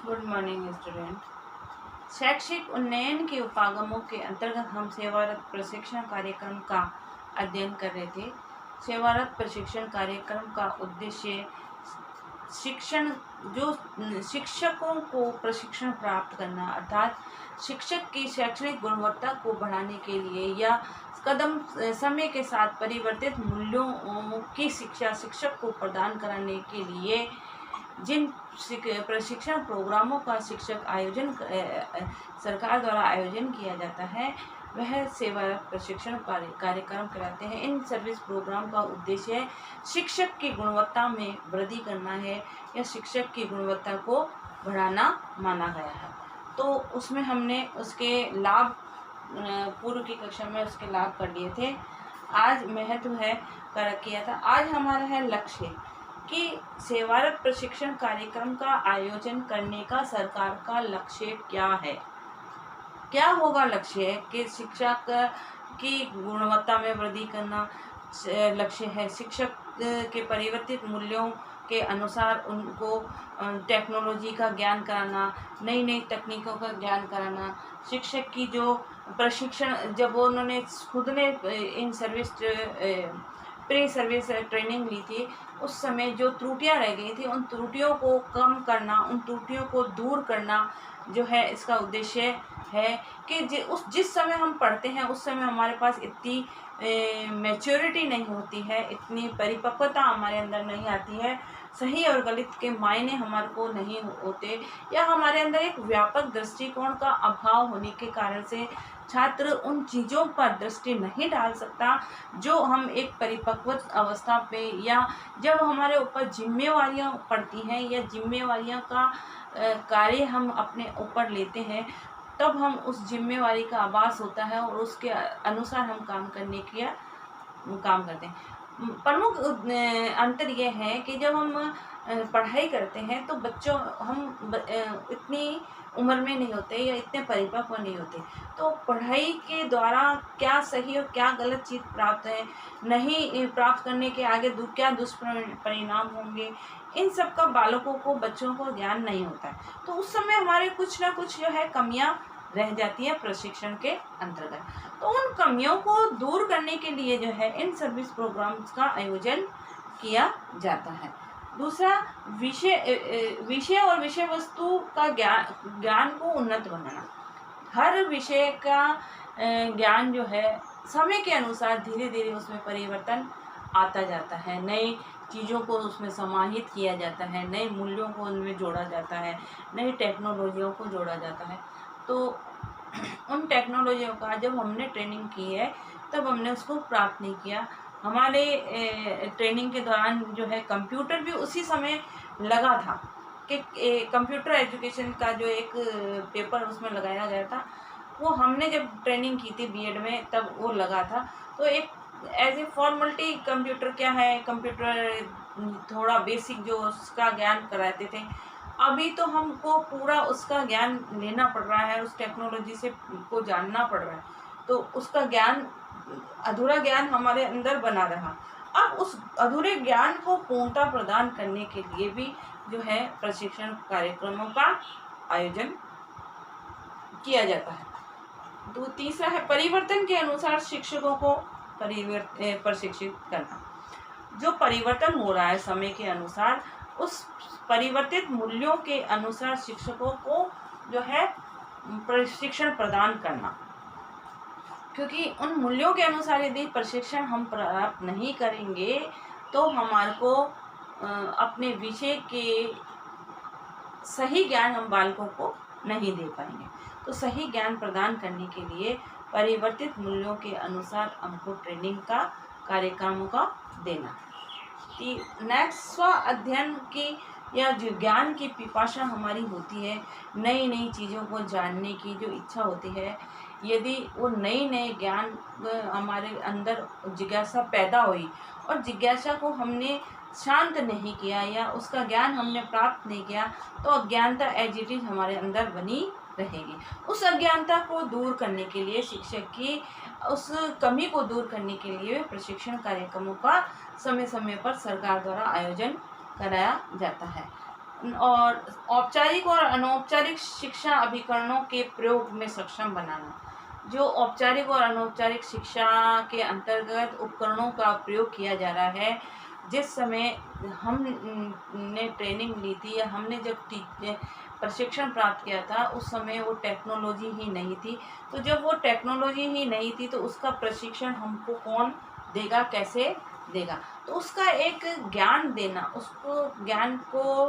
Good morning student. शैक्षिक उन्नयन के उपागमों के अंतर्गत हम सेवारत प्रशिक्षण कार्यक्रम का अध्ययन कर रहे थे। सेवारत प्रशिक्षण कार्यक्रम का उद्देश्य शिक्षण जो शिक्षकों को प्रशिक्षण प्राप्त करना अर्थात शिक्षक की शैक्षणिक गुणवत्ता को बढ़ाने के लिए या कदम समय के साथ परिवर्तित मूल्यों की शिक्षा शिक्षक को प्रदान कराने के लिए जिन प्रशिक्षण प्रोग्रामों का शिक्षक आयोजन सरकार द्वारा आयोजन किया जाता है वह सेवारत प्रशिक्षण कार्यक्रम कहलाते हैं। इन सर्विस प्रोग्राम का उद्देश्य शिक्षक की गुणवत्ता में वृद्धि करना है या शिक्षक की गुणवत्ता को बढ़ाना माना गया है। तो उसमें हमने उसके लाभ पूर्व की कक्षा में उसके लाभ कर लिए थे। आज महत्व है किया था। आज हमारा है लक्ष्य कि सेवारत प्रशिक्षण कार्यक्रम का आयोजन करने का सरकार का लक्ष्य क्या है, क्या होगा लक्ष्य है कि शिक्षक की गुणवत्ता में वृद्धि करना लक्ष्य है। शिक्षक के परिवर्तित मूल्यों के अनुसार उनको टेक्नोलॉजी का ज्ञान कराना, नई नई तकनीकों का ज्ञान कराना। शिक्षक की जो प्रशिक्षण जब उन्होंने खुद ने in service pre service training ली थी उस समय जो त्रुटियां रह गई थी उन त्रुटियों को कम करना, उन त्रुटियों को दूर करना जो है इसका उद्देश्य है कि जिस समय हम पढ़ते हैं उस समय हमारे पास इतनी मैच्योरिटी नहीं होती है, इतनी परिपक्वता हमारे अंदर नहीं आती है, सही और गलत के मायने हमारे को नहीं होते या हमारे अंदर एक व्यापक दृष्टिकोण का अभाव होने के कारण से छात्र उन चीज़ों पर दृष्टि नहीं डाल सकता जो हम एक परिपक्व अवस्था पे या जब हमारे ऊपर जिम्मेवारियां पड़ती हैं या जिम्मेवारियां का कार्य हम अपने ऊपर लेते हैं तब हम उस जिम्मेवारी का आभास होता है और उसके अनुसार हम काम करते हैं। प्रमुख अंतर यह है कि जब हम पढ़ाई करते हैं तो बच्चों हम इतनी उम्र में नहीं होते या इतने परिपक्व नहीं होते, तो पढ़ाई के द्वारा क्या सही और क्या गलत चीज़ प्राप्त है, नहीं प्राप्त करने के आगे क्या दुष्परिणाम होंगे, इन सब का बालकों को बच्चों को ज्ञान नहीं होता है। तो उस समय हमारे कुछ ना कुछ जो है कमियां रह जाती है प्रशिक्षण के अंतर्गत। तो उन कमियों को दूर करने के लिए जो है इन सर्विस प्रोग्राम्स का आयोजन किया जाता है। दूसरा विषय और विषय वस्तु का ज्ञान को उन्नत बनाना। हर विषय का ज्ञान जो है समय के अनुसार धीरे धीरे उसमें परिवर्तन आता जाता है, नई चीज़ों को उसमें समाहित किया जाता है, नए मूल्यों को उनमें जोड़ा जाता है, नई टेक्नोलॉजियों को जोड़ा जाता है। तो उन टेक्नोलॉजियों का जब हमने ट्रेनिंग की है तब हमने उसको प्राप्त नहीं किया। हमारे ट्रेनिंग के दौरान जो है कंप्यूटर भी उसी समय लगा था कि कंप्यूटर एजुकेशन का जो एक पेपर उसमें लगाया गया था वो हमने जब ट्रेनिंग की थी बीएड में तब वो लगा था। तो एक एज ए फॉर्मलिटी कंप्यूटर क्या है, कंप्यूटर थोड़ा बेसिक जो उसका ज्ञान कराते थे, अभी तो हमको पूरा उसका ज्ञान लेना पड़ रहा है, उस टेक्नोलॉजी से को जानना पड़ रहा है, तो उसका ज्ञान अधूरा ज्ञान हमारे अंदर बना रहा। अब उस अधूरे ज्ञान को पूर्णता प्रदान करने के लिए भी जो है प्रशिक्षण कार्यक्रमों का आयोजन किया जाता है। तो तीसरा है परिवर्तन के अनुसार शिक्षकों को प्रशिक्षित करना। जो परिवर्तन हो रहा है समय के अनुसार उस परिवर्तित मूल्यों के अनुसार शिक्षकों को जो है प्रशिक्षण प्रदान करना, क्योंकि उन मूल्यों के अनुसार यदि प्रशिक्षण हम प्राप्त नहीं करेंगे तो हमारे को अपने विषय के सही ज्ञान हम बालकों को नहीं दे पाएंगे। तो सही ज्ञान प्रदान करने के लिए परिवर्तित मूल्यों के अनुसार हमको ट्रेनिंग का कार्यक्रमों का देना। नेक्स्ट स्व अध्ययन की या जो ज्ञान की पिपासा हमारी होती है, नई नई चीज़ों को जानने की जो इच्छा होती है, यदि वो नई नए ज्ञान हमारे अंदर जिज्ञासा पैदा हुई और जिज्ञासा को हमने शांत नहीं किया या उसका ज्ञान हमने प्राप्त नहीं किया तो अज्ञानता एज इट इज हमारे अंदर बनी रहेगी। उस अज्ञानता को दूर करने के लिए शिक्षक की उस कमी को दूर करने के लिए प्रशिक्षण कार्यक्रमों का समय समय पर सरकार द्वारा आयोजन कराया जाता है। और औपचारिक और अनौपचारिक शिक्षा अभिकरणों के प्रयोग में सक्षम बनाना। जो औपचारिक और अनौपचारिक शिक्षा के अंतर्गत उपकरणों का प्रयोग किया जा रहा है, जिस समय हमने ट्रेनिंग ली थी या हमने जब प्रशिक्षण प्राप्त किया था, उस समय वो टेक्नोलॉजी ही नहीं थी। तो जब वो टेक्नोलॉजी ही नहीं थी तो उसका प्रशिक्षण हमको कौन देगा, कैसे देगा? तो उसका एक ज्ञान देना, उसको ज्ञान को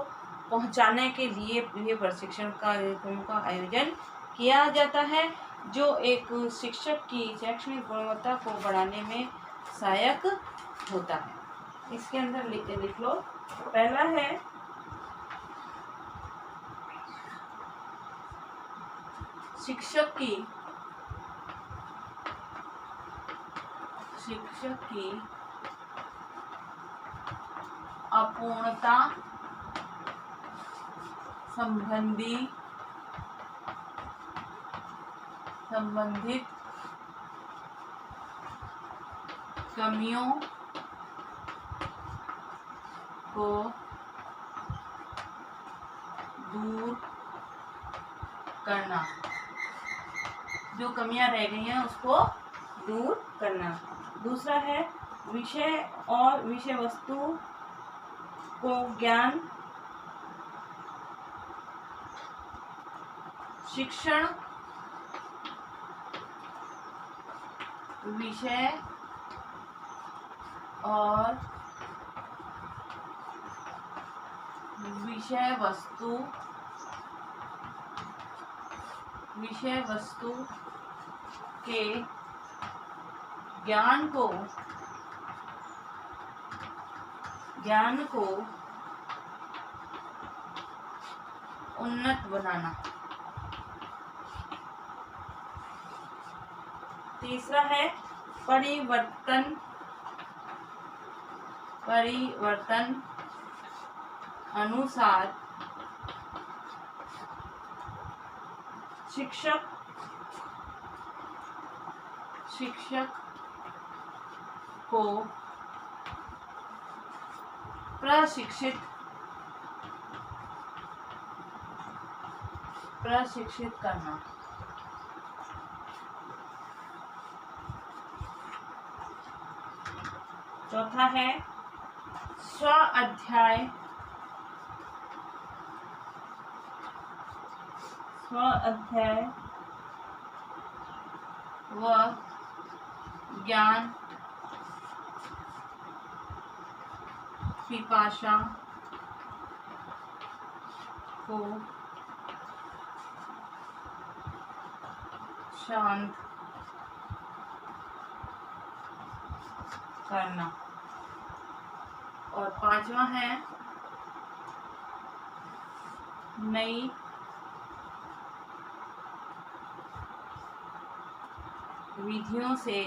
पहुंचाने के लिए ये प्रशिक्षण कार्यक्रमों का आयोजन किया जाता है, जो एक शिक्षक की शैक्षणिक गुणवत्ता को बढ़ाने में सहायक होता है। इसके अंदर लिख लो। पहला है शिक्षक की अपूर्णता संबंधित कमियों को दूर करना। जो कमियां रह गई हैं उसको दूर करना। दूसरा है विषय और विषय वस्तु को ज्ञान शिक्षण विषय और विषय वस्तु के ज्ञान को उन्नत बनाना। तीसरा है परिवर्तन अनुसार शिक्षक को प्रशिक्षित करना। चौथा है स्व अध्याय व ज्ञान पिपासा को शांत करना। और पांचवा है नई विधियों से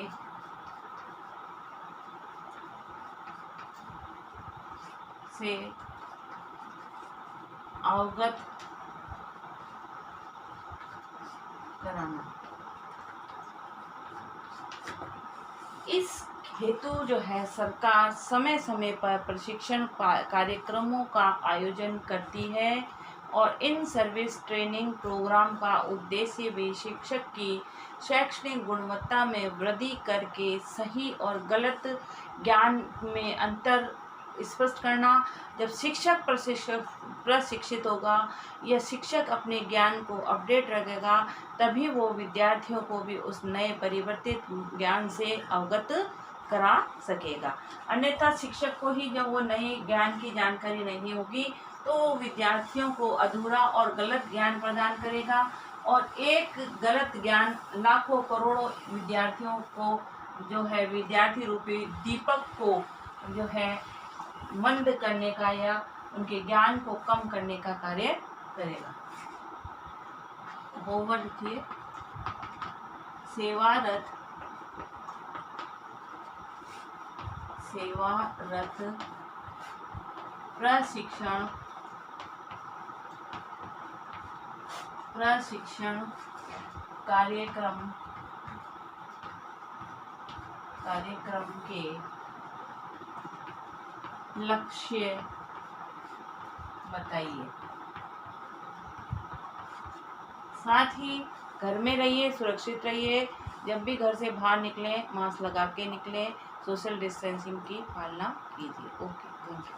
अवगत कराना। इस हेतु जो है सरकार समय समय पर प्रशिक्षण कार्यक्रमों का आयोजन करती है और इन सर्विस ट्रेनिंग प्रोग्राम का उद्देश्य भी शिक्षक की शैक्षणिक गुणवत्ता में वृद्धि करके सही और गलत ज्ञान में अंतर स्पष्ट करना। जब शिक्षक प्रशिक्षित होगा या शिक्षक अपने ज्ञान को अपडेट रखेगा, तभी वो विद्यार्थियों को भी उस नए परिवर्तित ज्ञान से अवगत करा सकेगा। अन्यथा शिक्षक को ही जब वो नए ज्ञान की जानकारी नहीं होगी तो विद्यार्थियों को अधूरा और गलत ज्ञान प्रदान करेगा, और एक गलत ज्ञान लाखों करोड़ों विद्यार्थियों को जो है विद्यार्थी रूपी दीपक को जो है मंद करने का या उनके ज्ञान को कम करने का कार्य करेगा। होमवर्क लिखिए। सेवारत प्रशिक्षण कार्यक्रम के लक्ष्य बताइए। साथ ही घर में रहिए, सुरक्षित रहिए। जब भी घर से बाहर निकलें मास्क लगा के निकलें, सोशल डिस्टेंसिंग की पालना कीजिए। Okay, thank you.